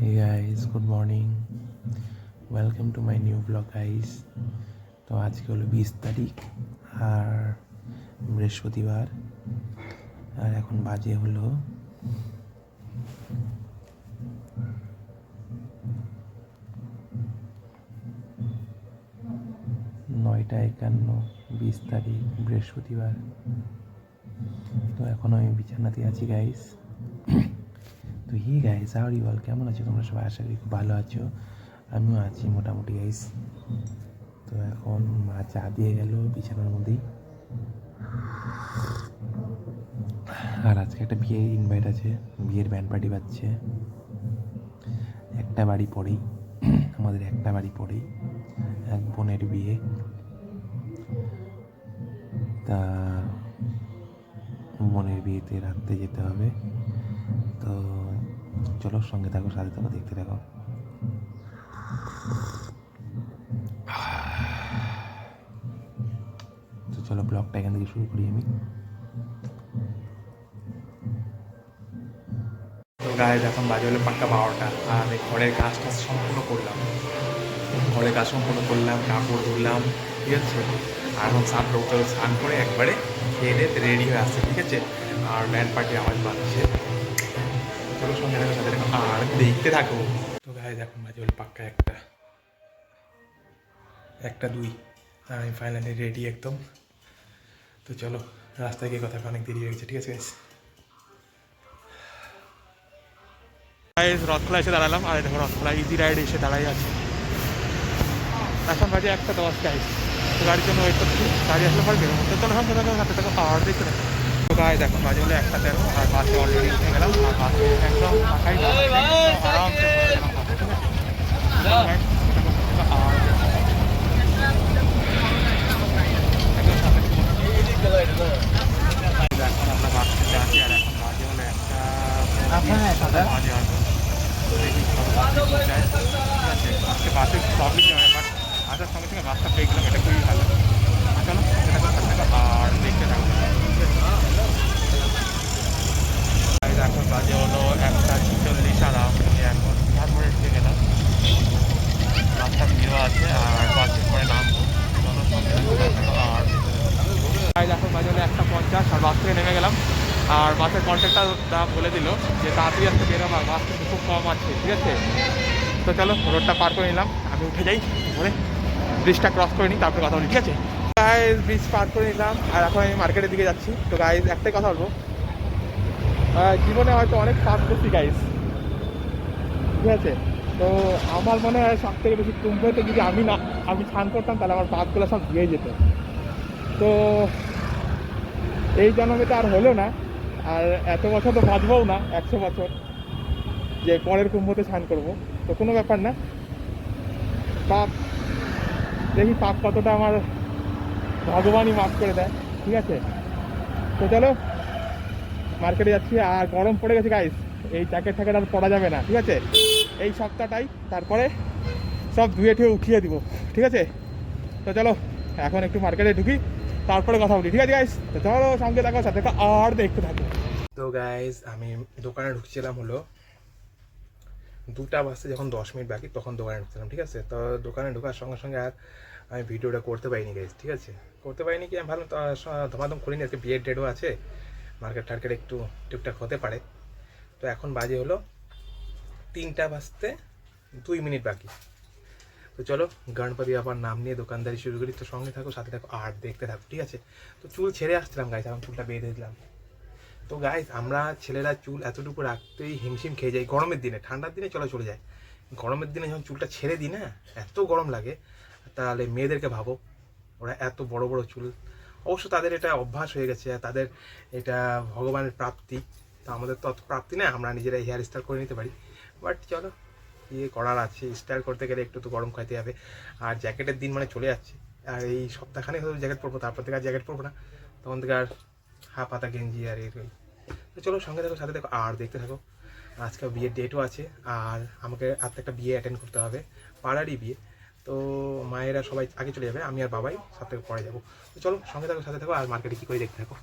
Hey guys, good morning. Welcome to my new vlog guys. তো আজকে হলো 20 তারিখ আর বৃহস্পতিবার আর এখন বাজে হলো 9:51, 20 তারিখ বৃহস্পতিবার। তো এখন আমি বিছানাতে আছি গাইস। তো guys, how are you all? কেমন আছো তোমরা সবাই? আশা করি খুব ভালো আছো, আমিও আছি মোটামুটি গাইস। তো এখন মা চা দিয়ে গেল বিছানার মধ্যেই। আর আজকে একটা বিয়ে ইনভাইট আছে, বিয়ের ব্যান্ড পার্টি বাজছে একটা বাড়ি পরেই, আমাদের একটা বাড়ি পরেই এক বোনের বিয়ে। তা বোনের বিয়েতে রাত্রে যেতে হবে। তো চলো সঙ্গে থাকো, সাথে থাকো, দেখতে থাকো। তো চলো ব্লগটা এখান থেকে শুরু করি আমি। তো গায়ে এখন বাজে হলো পাক্কা 12টা আর এই ঘরের কাজ টাজ সম্পূর্ণ করলাম, কাপড় ধরলাম, ঠিক আছে। আর এখন স্নান করে একবারে খেয়ে দিয়ে রেডি হয়ে আসছে, ঠিক আছে। আর ব্যান্ড পার্টির আওয়াজ বাজছে, চলো সঙ্গে থাকো, সাথে থাকো আর দেখতে থাকো। তো গায়ে এখন বাজে হলো পাক্কা 1:02 আর আমি ফাইনালি রেডি একদম। তো চলো রাস্তায় গিয়ে কথা অনেক দেরি হয়ে গেছে, ঠিক আছে গাইস। রথখোলা এসে দাঁড়ালাম আর দেখো রথখোলা ইজি রাইড এসে দাঁড়াই আছে। এখন বাজে 1:10 গাইস। তো গাড়ির জন্য ওয়েট করছি, গাড়ি আসলে পরে বেরোবো। তো চলো সঙ্গে থাকো, সাথে থাকো আর দেখতে থাকো। তো গাইস এখন বাজে হলো 1:13 আর বাসে অলরেডি উঠে গেলাম আর বাসে একদম ফাঁকাই আরামসে এখন আমরা বাস থেকে আছি আর এখন বাজে হলো 1:00 বাজে হয়তো। আজকে বাসে প্রবলেম হয়, বাট আসার সঙ্গে সঙ্গে বাসটা পেয়ে গেলাম, এটা খুবই ভালো। চলো আর দেখতে থাকো। এখন বাজে হলো 1:46 আর আমি এখন ধানমোড়ে ঢুকে গেলাম। রাস্তা ভিড়ও আছে আর বাসের পরে নামবো। চলো সঙ্গে আর এখন বাজে হলো 1:50 আর বাস থেকে নেমে গেলাম। আর বাসের কন্ট্রাক্টর দাম বলে দিল যে তাড়াতাড়ি আসতে বেরোবো, বাস কিন্তু খুব কম আছে, ঠিক আছে। তো চলো রোডটা পার করে নিলাম, আমি উঠে যাই ধরে, ব্রিজটা ক্রস করে নিই, তারপরে কথা বলি, ঠিক আছে। গাইজ ব্রিজ পার করে নিলাম আর এখন আমি মার্কেটের দিকে যাচ্ছি। তো গাইজ একটাই কথা বলবো, জীবনে হয়তো অনেক পাপ করছি গাইজ, ঠিক আছে। তো আমার মনে হয় সব থেকে বেশি কুম্ভতে যদি আমি স্নান করতাম তাহলে আমার পাপগুলো সব ধুয়ে যেত। তো এই জন্মে তো আর হলো না, আর এত বছর তো বাঁচবও না, 100 বছর, যে পরের কুম্ভতে স্নান করবো। তো কোনো ব্যাপার না, পাপ দেখি পাপ কতটা আমার ভগবানই মাফ করে দেয়, ঠিক আছে। তো চলো মার্কেটে যাচ্ছি আর গরম পড়ে গেছে গাইস, এই জ্যাকেট আর পরা যাবে না, ঠিক আছে, এই সপ্তাহটাই। তারপরে সব ধুয়ে ঠুয়ে উঠিয়ে দিব, ঠিক আছে। তো চলো এখন একটু মার্কেটে ঢুকি, তারপরে কথা বলি, ঠিক আছে গাইস। তো চলো সঙ্গে থাকো, সাথে আর দেখতে থাকো। তো গাইস আমি দোকানে ঢুকছিলাম হলো 2টা বাজতে, যখন 10 মিনিট বাকি তখন দোকানে ঢুকছিলাম, ঠিক আছে। তো দোকানে ঢোকার সঙ্গে সঙ্গে আর আমি ভিডিওটা করতে পারিনি গাইস, ঠিক আছে। করতে পারিনি কি, আমি ভালো তো ধমাধম করিনি, আজকে বিয়ের ডেটও আছে, মার্কেট টার্কেট একটু টুকটাক হতে পারে। তো এখন বাজে হলো 3টা বাজতে 2 মিনিট বাকি। তো চলো গণপতি বাবার নাম নিয়ে দোকানদারি শুরু করি। তো সঙ্গে থাকো, সাথে থাকো আর দেখতে থাকো, ঠিক আছে। তো চুল ছেড়ে আসছিলাম গাইস, এখন চুলটা বেঁধে দিলাম। তো গাইস আমরা ছেলেরা চুল এতটুকু রাখতেই হিমশিম খেয়ে যাই গরমের দিনে, ঠান্ডার দিনে চলে যায়, গরমের দিনে যখন চুলটা ছেড়ে দিই না এত গরম লাগে। তাহলে মেয়েদেরকে ভাবো, ওরা এত বড় বড় চুল, অবশ্য তাদের এটা অভ্যাস হয়ে গেছে, তাদের এটা ভগবানের প্রাপ্তি। তো আমাদের তো অত প্রাপ্তি না, আমরা নিজেরাই হেয়ার স্টাইল করে নিতে পারি। বাট চলো ইয়ে করার আছে, স্টাইল করতে গেলে একটু তো গরম খাইতে হবে। আর জ্যাকেটের দিন মানে চলে যাচ্ছে, আর এই সপ্তাহখানেক হয়তো জ্যাকেট পরবো, তারপর থেকে আর জ্যাকেট পরবো না, তখন থেকে আর হাফ হাতা গেঞ্জি আর এরকম। তো চলো সঙ্গে থাকো, সাথে থাকো আর দেখতে থাকো। আজকে বিয়ের ডেটও আছে আর আমাকে আর একটা বিয়ে অ্যাটেন্ড করতে হবে, পাড়ারই বিয়ে। তো মায়েরা সবাই আগে চলে যাবে, আমি আর বাবাই সব থেকে পরে যাবো। তো চলো সঙ্গে থাকো, সাথে থাকো আর মার্কেটে কী করে দেখতে থাকো।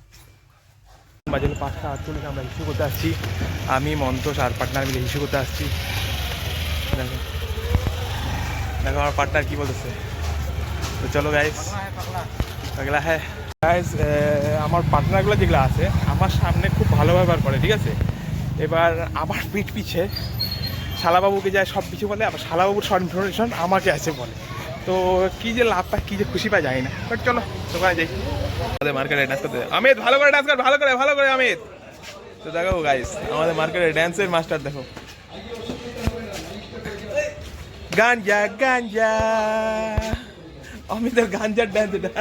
বাজে 5:48, আমরা ইস্যু করতে আসছি, আমি মন্তোষ আর পার্টনার মিলে ইস্যু করতে আসছি। দেখো দেখো আমার পার্টনার কি বলতেছে। তো চলো গাইস, এগুলা হ্যাঁ গাইস, আমার পার্টনারগুলো যেগুলো আছে আমার সামনে খুব ভালো ব্যবহার করে, ঠিক আছে। এবার আমার পিঠ পিছে শালাবাবুকে যায় সব কিছু বলে, আবার শালাবাবুর সব ইনফরমেশন আমাকে আছে বলে। তো কী যে লাভ পায়, কী যে খুশি পায় যায় না। বাট চলো দোকানে যাই, আমাদের মার্কেটে ডান্স করতে। অমিত ভালো করে ডান্স কর, ভালো করে অমিত। তো দেখো গাইস, আমাদের মার্কেটে ড্যান্সের মাস্টার দেখো, গাঞ্জা গাঞ্জা, অমিতের গাঞ্জার ড্যান্স এটা।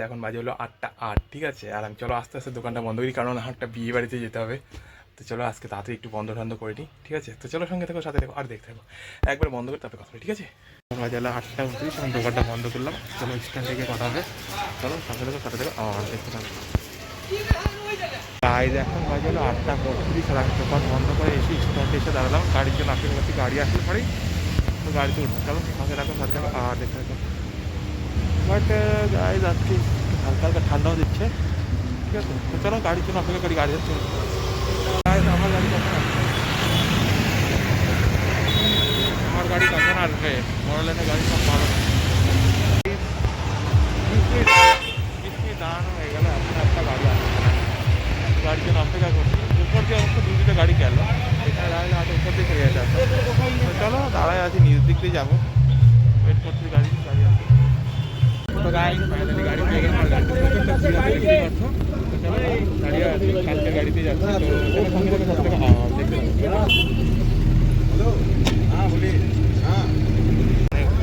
এখন বাজে হলো 8টা 8, ঠিক আছে। আর আমি চলো আস্তে আস্তে দোকানটা বন্ধ করি, কারণ একটা বিয়ে বাড়িতে যেতে হবে। তো চলো আজকে তাড়াতাড়ি একটু বন্ধ করে নিই, ঠিক আছে। তো চলো সঙ্গে থাকো, সাথে থাকো, আর দেখতে থাকো। একবার বন্ধ করে তারপরে কথা হবে, ঠিক আছে। বাজে হলো 8টা 29, আমি দোকানটা বন্ধ করলাম। চলো স্ট্যান্ড থেকে কথা হবে, চলো সঙ্গে থাকো, সাথে থাকো, আর দেখতে থাকো। গাইজ এখন বাজে হলো 8টা 35, আর আমি দোকান বন্ধ করে এসে স্ট্যান্ডে এসে দাঁড়ালাম। গাড়ির জন্য আপনি কাছে গাড়ি আসলে পরেই তো গাড়িতে উঠবো। চলো সঙ্গে রাখো, সাথে থাকো, আর দেখতে থাকো। বাট গাইজ আজকে হালকা হালকা ঠান্ডাও দিচ্ছে, ঠিক আছে। তো চলো গাড়ির জন্য অপেক্ষা করি, গাড়ি যাচ্ছে। আমার গাড়ি কখন আসবে, আমার গাড়ি কখন আসবে? বড় লাইনের গাড়ি সব ভালো, 20 মিনিট দাঁড়ানো হয়ে গেল, এখন একটা গাড়ি আসছে না। গাড়ির জন্য অপেক্ষা করছি। উপর দিয়ে অবশ্য 2-2টা গাড়ি গেল, এখানে দাঁড়ালে হয়তো উপর দিয়ে চলে যেতে আসবে। তো চলো দাঁড়ায় আছি, নিজ দিক দিয়ে যাবো, ওয়েট করছি গাড়ি আসছে। তো ফাইনালি গাড়ি পেয়ে গেলাম, আর গাড়িতে দাঁড়িয়ে আছি, কালকে গাড়িতে যাচ্ছি। তো সঙ্গে থেকে দেখতে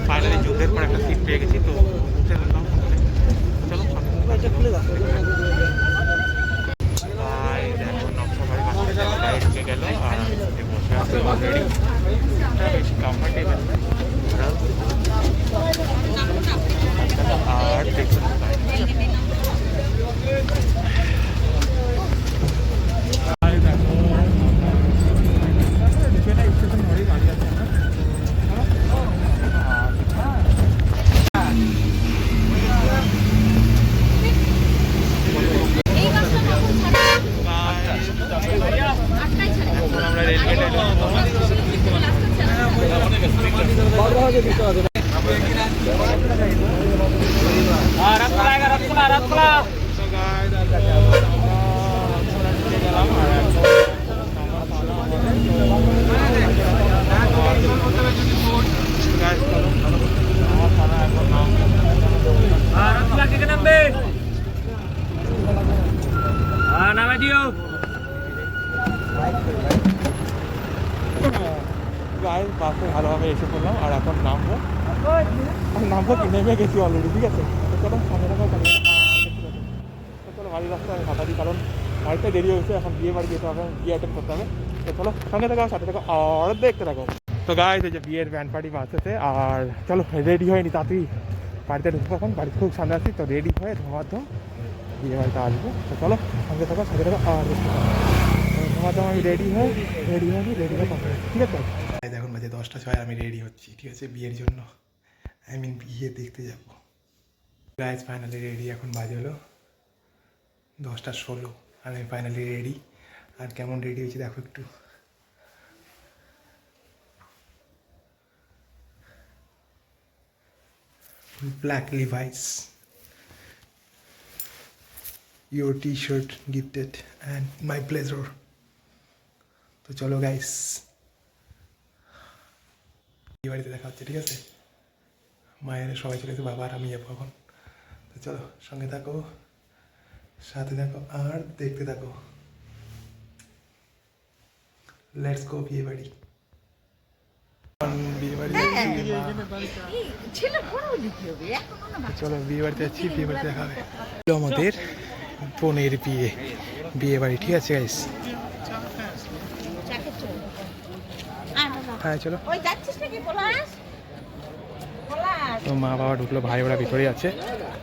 ফাইনালি যুদ্ধের পর একটা সিট পেয়ে গেছি, তো উঠে গেলাম। চলো এখন নকশাবাড়ি গাড়ি ঢুকে গেল, আর বসে আছে অলরেডি, বেশি কমফর্টেবল। আর দেখতে আমরা রেলগেটে গাইজ বাসে ভালোভাবে এসে পড়লাম, আর এখন নামবো কি নেমে গেছি অলরেডি, ঠিক আছে। তো চলো সামনে রাখো, চলো বাড়ির রাস্তায় আমি কথা দিই, কারণ বাড়িতে দেরি হয়েছে, এখন বিয়ে বাড়ি যেতে হবে, বিয়ে অ্যাটেন্ড করতে হবে। তো চলো সঙ্গে থাকো, সাথে থাকো, আর দেখতে থাকো। তো গাইজ এই যে বিয়ের ব্যান্ড পার্টি বাসেতে, আর চলো রেডি হয়নি, তাড়াতাড়ি বাড়িতে ঢুকবো। এখন বাড়িতে খুব সামনে আছি, তো রেডি হয়ে ধোঁয়াধম বিয়ে বাড়িতে আসবো। তো চলো সঙ্গে থাকো, সাথে থাকো, আর দেখতে থাকো। ধোঁয়াধম আমি রেডি হয়ে কথা, ঠিক আছে। এখন বাজে 10টা 6, আমি রেডি হচ্ছি, ঠিক আছে, বিয়ের জন্য। বিয়ে দেখতে যাব। গাইজ ফাইনালি রেডি, এখন বাজে হলো 10টা 16, আর আমি ফাইনালি রেডি। আর কেমন রেডি হয়েছি দেখো একটু। Black Levi's, your t-shirt gifted and my blazer. তো চলো গাইস, এই বাড়িতে দেখা হচ্ছে, ঠিক আছে। মায়ের সবাই চলে গেছে, বাবা আর আমি যাবো এখন। তো চলো সঙ্গে থাকো, সাথে থাকো, আর দেখতে থাকো। লেটস গো বিয়ে বাড়ি। চলো বিয়ে বাড়িতে যাচ্ছি, বিয়ে বাড়িতে দেখা হবে। আমাদের বোনের বিয়ে বাড়ি, ঠিক আছে গাইস। হ্যাঁ চলো। তো মা বাবা ঢুকলো, ভাই ওরা ভিতরেই আছে।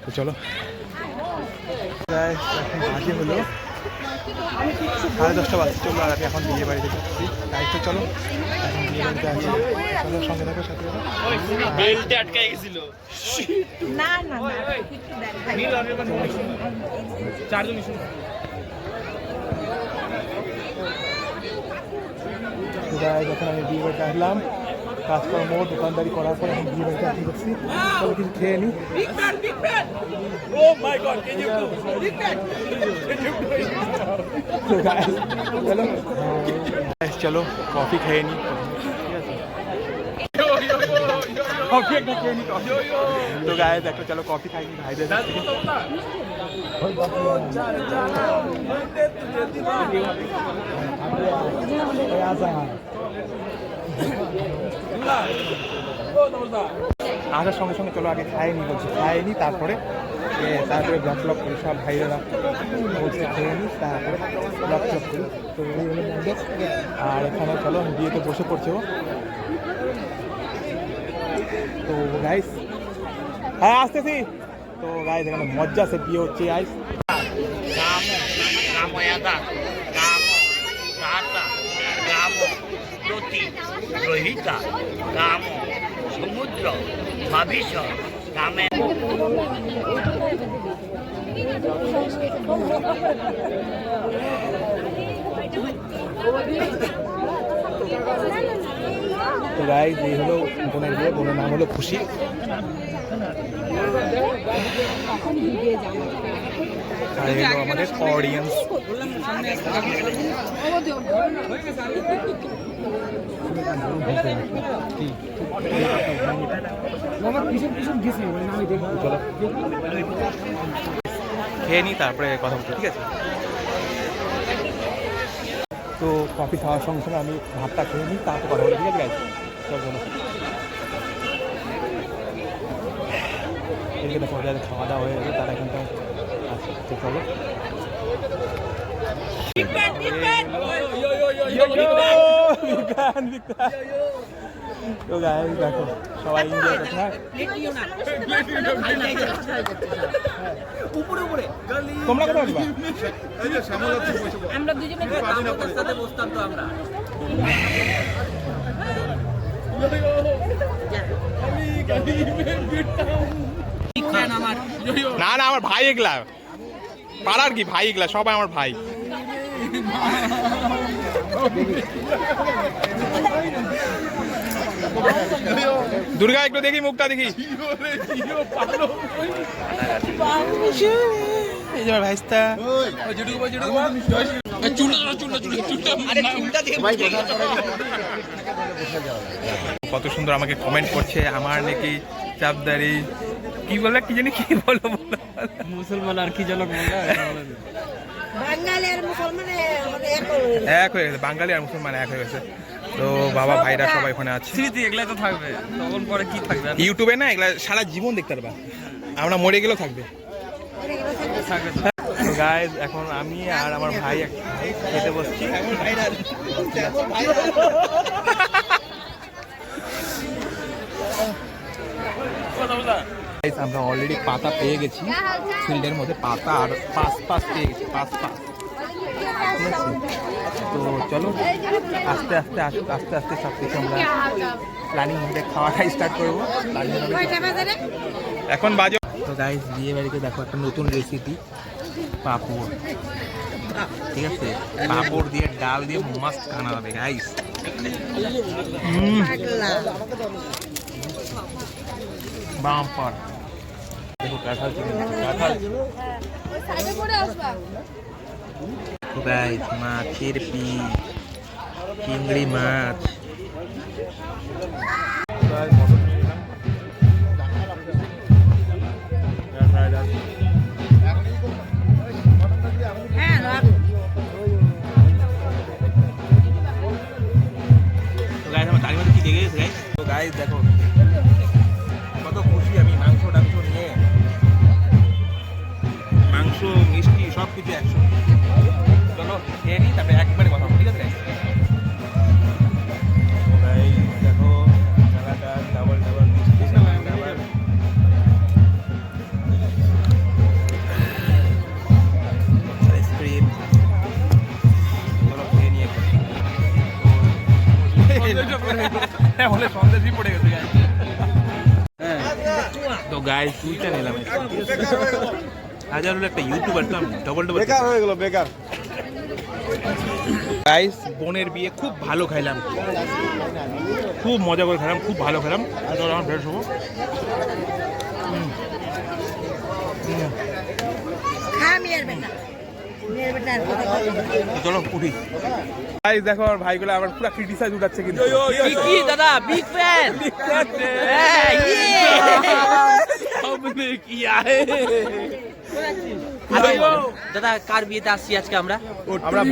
তো চলো এখন বাজে হলো 10:30 বাজছে। চলো আর আমি এখন বিয়ে বাড়িতে যাচ্ছি, তাই তো চলো এখন বিয়ে বাড়িতে আছি। চলো সঙ্গে থাকো, সাথে থাকো। বেল্টে আটকে গেছিল, না না চারজন গাইস এখন আমি বিয়ে বাড়িতে আসলাম, কাজকর্ম দোকানদারি করার পর এখন বিয়ে বাড়িতে আসতে করছি। তবে কিছু খেয়ে নিই। চলো কফি খেয়ে নিই, কফি একটা খেয়ে নিই। তো গাইস একটা চলো কফি খাই নি ভাইদের কাছ থেকে। আসার সঙ্গে সঙ্গে চলো আগে খাইনি বলছি, খাইনি তারপরে ব্লক ব্লক করি, সব ভাইয়েরা বলছে খেয়ে নিই তারপরে ব্লক ব্লক করি। তো এই হলো মন্দির। আর এখানে চলো বিয়েতে বসে পড়ছে ও। তো গাইস হ্যাঁ আসতেছি। তো গাইস এখানে মজ্জা সে বিয়ে হচ্ছে। গাইস রোহিতা রাম সমুদ্র ভবিষ্যৎ রামে তো গাইস এই হলো বোনের বিয়ে, বোনের নাম হলো খুশি। আর এই হলো আমাদের অডিয়েন্স। খেয়ে নিই তারপরে কথা বলতে, ঠিক আছে? তো কফি খাওয়ার সঙ্গে সঙ্গে আমি ভাতটা খেয়ে নিই তারপর কথা বলি, ঠিক আছে? চল চলো এদিকে দেখো যাদের খাওয়া দাওয়া হয়ে গেছে তারা এখানটা আসছে। চলো তো গাইস দেখো সবাই এনজয় করছে। তোমরা কোথায় আসবা? আমরা দুজনে সাথে বসতাম তো আমরা। না না আমার ভাই এগুলা পাড়ার কি ভাই, এগুলা সবাই আমার ভাই। দুর্গা একটু দেখি মুখটা দেখি। ভাইস্তা কত সুন্দর আমাকে কমেন্ট করছে আমার নাকি চাপদারি কি বলে কি জানি কি বলো মুসলমান আর কি যেন এক হয়ে গেছে, বাঙালি আর মুসলমান এক হয়ে গেছে। তো বাবা ভাইরা সবাই ওখানে আছে। স্মৃতি এগুলাই তো থাকবে, তখন পরে কি থাকবে? ইউটিউবে না এগুলা সারা জীবন দেখতে পারবা, আমরা মরে গেলেও থাকবে। গাইজ এখন আমি আর আমার ভাই খেতে বসছি। আমরা অলরেডি পাতা পেয়ে গেছি ফিল্ডের মধ্যে, পাতা আর পাস পেয়ে গেছি, পাস ঠিক আছে? তো চলো আস্তে আস্তে আস্তে আস্তে সব কিছু আমরা প্ল্যানিং মধ্যে খাওয়াটা স্টার্ট করবো। এখন বাজে। তো গাইজ বিয়ে বাড়িতে দেখো একটা নতুন রেসিপি, পাঁপড়, ঠিক আছে? পাঁপড় দিয়ে ডাল দিয়ে মাস্ট খানা হবে গাইজ। বাম্পার দেখো কাঁঠাল গাইজ, মাছের পিস, চিংড়ি মাছ। দেখো কত খুশি আমি, মাংস টাংস নিয়ে, মাংস মিষ্টি সব কিছু একশো। চলো খেয়ে নিই তারপরে একবারে কথা বলি, ঠিক আছে? দেখো ডাবল ডাবল মিষ্টি আইসক্রিম। চলো খেয়ে নিয়ে বলে সন্দেশই পড়ে গেছে। তো গাইস দুইটা নিলাম, হাজার হলো একটা ইউটিউবার তো ডবল ডবল বেকার হয়ে গেল, বেকার। গাইস বোনের বিয়ে খুব ভালো খাইলাম, খুব মজা করে খেলাম, খুব ভালো খেলাম। চলো আমার ফ্রেশ হবো। চলো উঠি। গাইস দেখো আমার ভাইগুলো আমার পুরো ক্রিটিসাইজ উঠাচ্ছে কিন্তু। কি দাদা বিগ ফ্যান हमने किया है। দাদা কার বিয়েতে আসছি আজকে আমরা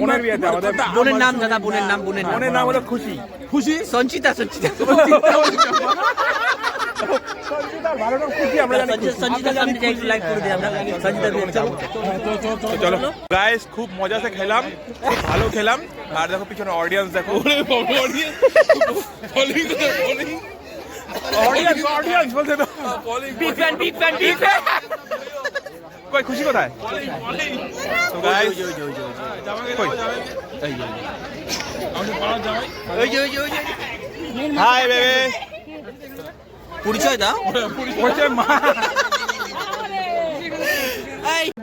বোনের বিয়েতে, আমাদের বোনের নাম দাদা, বোনের নাম বোনের নাম হলো খুশি। খুশি সঞ্চিতা ভালো নাম খুশি, আমরা জানি খুশি। সঞ্চিতা সামনে যাই একটু লাইক করে দিই আমরা সঞ্চিতা বিয়ে চলো তো চলো গাইস খুব মজা সে খেলাম, খুব ভালো খেলাম। আর দেখো পিছনে অডিয়েন্স দেখো, অডিয়েন্স বলছে তো big fan big fan big fan কই খুশি কোথায়? তো গাইস কই হাই বেবি, পরিচয় দাও পরিচয় মা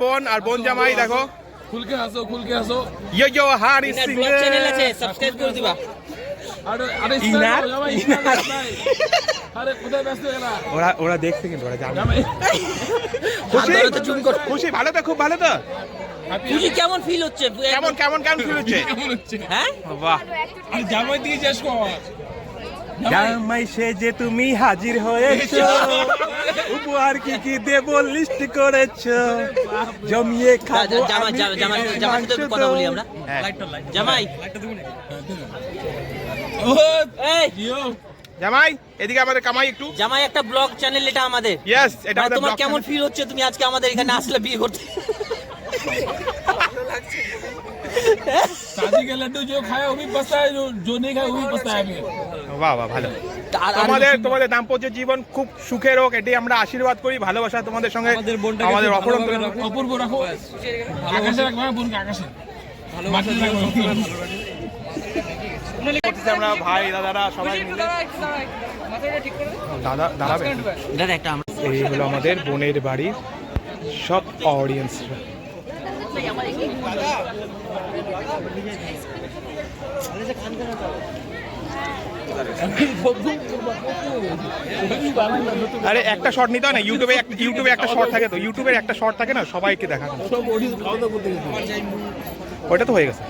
বোন আর বোন জামাই দেখো। খুলকে আসো ইয়ো ইয়ো হার ইজ ব্লগ চ্যানেল আছে সাবস্ক্রাইব করে দিবা আরে আরে ইনার? আরে কোথায় ব্যস্ত গেলা ওরা দেখছে কিন্তু ওরা জানে। জামাই খুশি ধরো তো জুম কর। খুশি ভালো তো, খুব ভালো তো। খুশি কেমন ফিল হচ্ছে কেমন কেমন কেমন ফিল হচ্ছে? কেমন হচ্ছে হ্যাঁ বাহ, আরে জামাই দিকে শেষ কর জামাই সেজে তুমি হাজির হয়েছো, উপহার কি কি দেব লিস্ট করেছো, জমিয়ে খাবো জামাই আমি জামাই এই জামাই মাংস সাথে কথা তো। বলি আমরা হ্যাঁ। জামাই ও এই ইয়ো জামাই এদিকে আমাদের কামাই একটু। জামাই একটা ব্লগ চ্যানেল এটা আমাদের ইয়েস, এটা ভাই, আমাদের তোমার blog কেমন channel। ফিল হচ্ছে তুমি আজকে আমাদের এখানে আসলে বিয়ে করতে शादी के लड्डू जो खाए वो भी पछताए जो नहीं खाए वो भी पछताए फिर বাহ বাহ ভালো। আর- তোমাদের দাম্পত্য জীবন খুব সুখের হোক, এটাই আমরা আশীর্বাদ করি। ভালোবাসা তোমাদের সঙ্গে আমাদের অপরন্ত। অপূর্ব রাখো আকাশে রাখবে না বোনকে আকাশে মাটিতে রাখবে আমরা ভাই দাদারা সবাই মিলে দাদা দাঁড়াবে। দাদা একটা আমরা এই হলো আমাদের বোনের বাড়ির সব অডিয়েন্স। আরে একটা শর্ট নিতে হয় না, ইউটিউবে একটা শর্ট থাকে তো, ইউটিউবের একটা শর্ট থাকে না সবাইকে দেখানো। ওইটা তো হয়ে গেছে।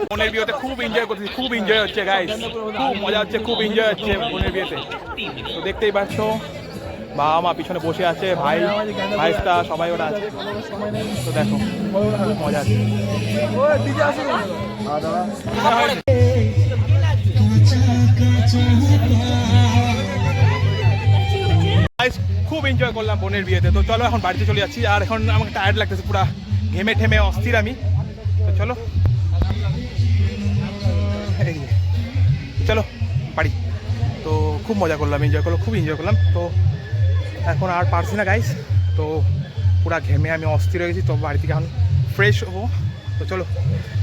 বোনের বিয়েতে খুব এনজয় করতেছি, খুব এনজয় হচ্ছে গাইস, খুব মজা হচ্ছে, খুব এনজয় হচ্ছে বোনের বিয়েতে। তো দেখতেই পাচ্ছ বাবা মা পিছনে বসে আছে, ভাইস্তা সবাই ওরা আছে। তো দেখো খুব মজা আছে। Guys, খুব এনজয় করলাম বোনের বিয়েতে। তো চলো এখন বাড়িতে চলে যাচ্ছি, আর এখন আমাকে টায়ার্ড লাগতেছে, পুরো ঘেমে ঠেমে অস্থির আমি। তো চলো এই যে, চলো বাড়ি। তো খুব মজা করলাম, এনজয় করলাম, খুব এনজয় করলাম। তো এখন আর পারছি না গাইস, তো পুরা ঘেমে আমি অস্থির হয়ে গেছি। তো বাড়ি থেকে এখন ফ্রেশ হবো। তো চলো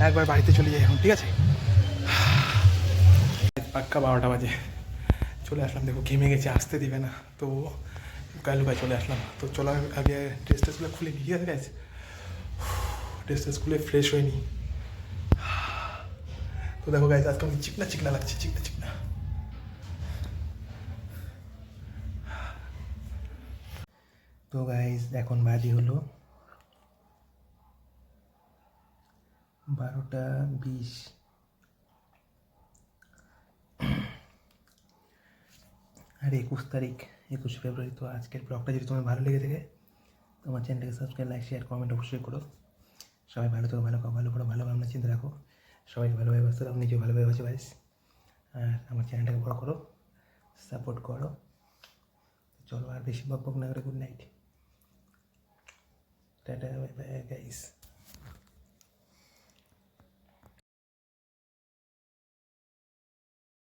একবার বাড়িতে চলে যাই এখন, ঠিক আছে? পাক্কা 12টা বাজে চলে আসলাম। দেখো ঘেমে গেছে, আসতে দিবে না, তো লুকায় চলে আসলাম। তো চলো আগে ড্রেস টেসগুলো খুলে নিই, ঠিক আছে গাইস? ড্রেস টেস খুলে ফ্রেশ হয়ে নিই। তো দেখো গাইস আজকে আমি চিকনা চিকনা লাগছে, চিকনা চিকনা। তো গাইস এখন বাজে হলো 12:20। আর 21 তারিখ, 21 ফেব্রুয়ারি। তো আজকের ব্লগটা যদি তোমার ভালো লেগে থাকে তো আমার চ্যানেলটাকে সাবস্ক্রাইব, লাইক, শেয়ার, কমেন্ট অবশ্যই করো। সবাই ভালো থাকো, ভালো খাও, ভালো পড়ো, ভালো ভাবনা চিন্তা রাখো। সবাইকে ভালোভাবে বাঁচতে দাও, নিজেও ভালোভাবে বাঁচো গাইস। আর আমার চ্যানেলটাকে বড় করো, সাপোর্ট করো। চলো আর বেশি বক বক না করে good night, tata, bye bye guys.